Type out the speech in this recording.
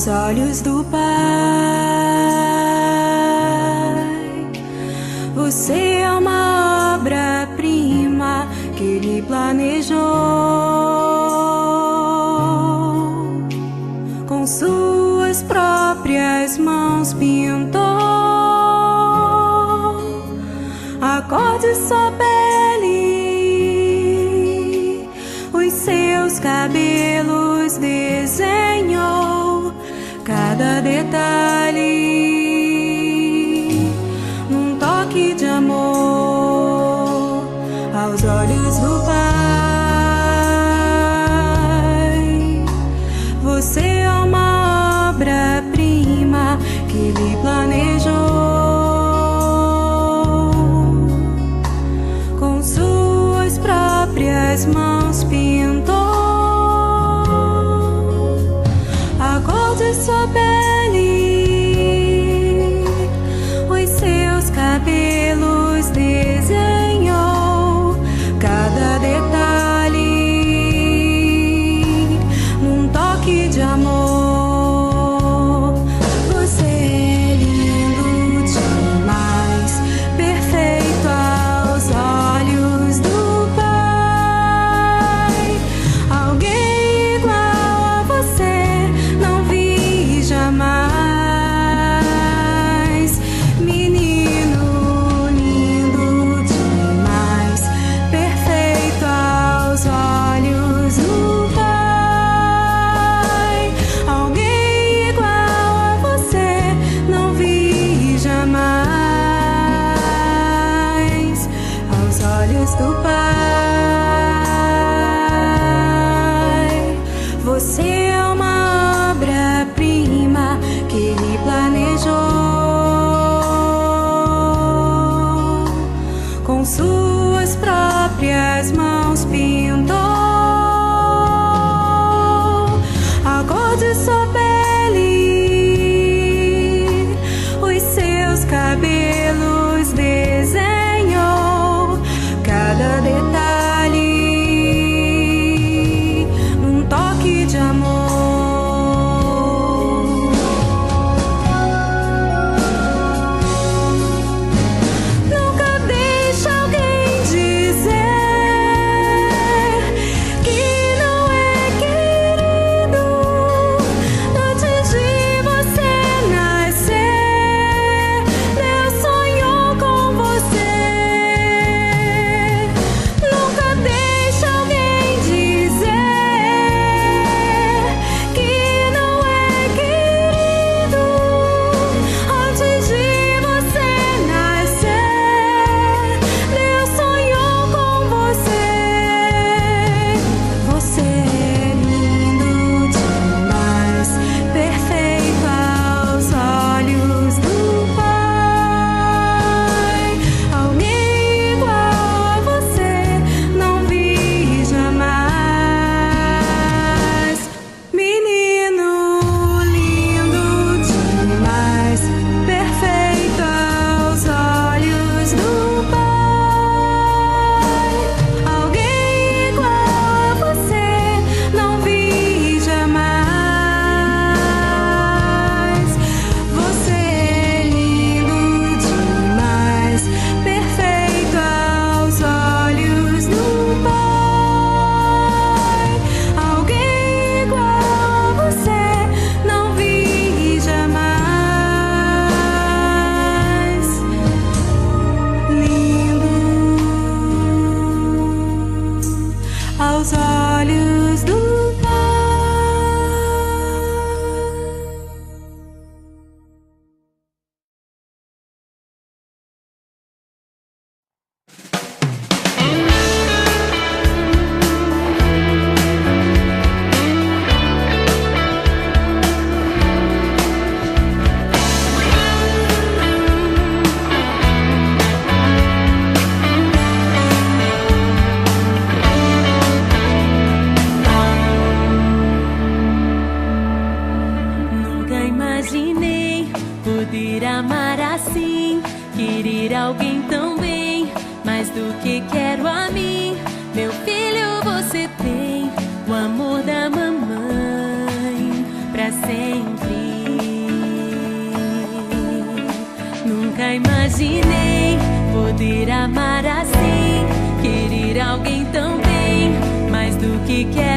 aos olhos do Pai. Você é uma obra-prima que Ele planejou, com suas próprias mãos pintou a cor de sua pele, os seus cabelos desenhou cada detalhe, num toque de amor aos olhos do Pai. Você é uma obra-prima que Ele planejou, com suas próprias mãos pintou a cor de sua pele, os seus cabelos desenhou cada detalhe, num toque de amor. Você é lindo demais, perfeito aos olhos do Pai. Alguém igual a você não vi jamais. Menino lindo demais, perfeito aos olhos do Pai. Alguém igual a você não vi jamais aos olhos do Pai. Você é uma obra-prima que Ele planejou, com suas próprias mãos pintou a cor de sua pele, os seus cabelos desenhou cada detalhe, num toque de amor. Nunca deixe alguém dizer que não é querido antes de você nascer. Deus sonhou com você. Nunca deixe alguém dizer que não é querido antes de você nascer. Deus sonhou com você. Você é lindo demais, perfeito aos olhos do Pai. Alguém igual a você não vi jamais. Menino lindo demais, perfeito aos olhos do Pai. Alguém igual a você não vi jamais. Você é lindo demais, perfeito aos olhos do Pai. Alguém igual a você não vi jamais. Lindo aos olhos do Pai. Nunca imaginei poder amar assim, querer alguém tão bem, mais do que quero a mim. Meu filho, você tem o amor da mamãe pra sempre. sempre. Nunca imaginei poder amar assim, querer alguém tão bem, mais do que quero.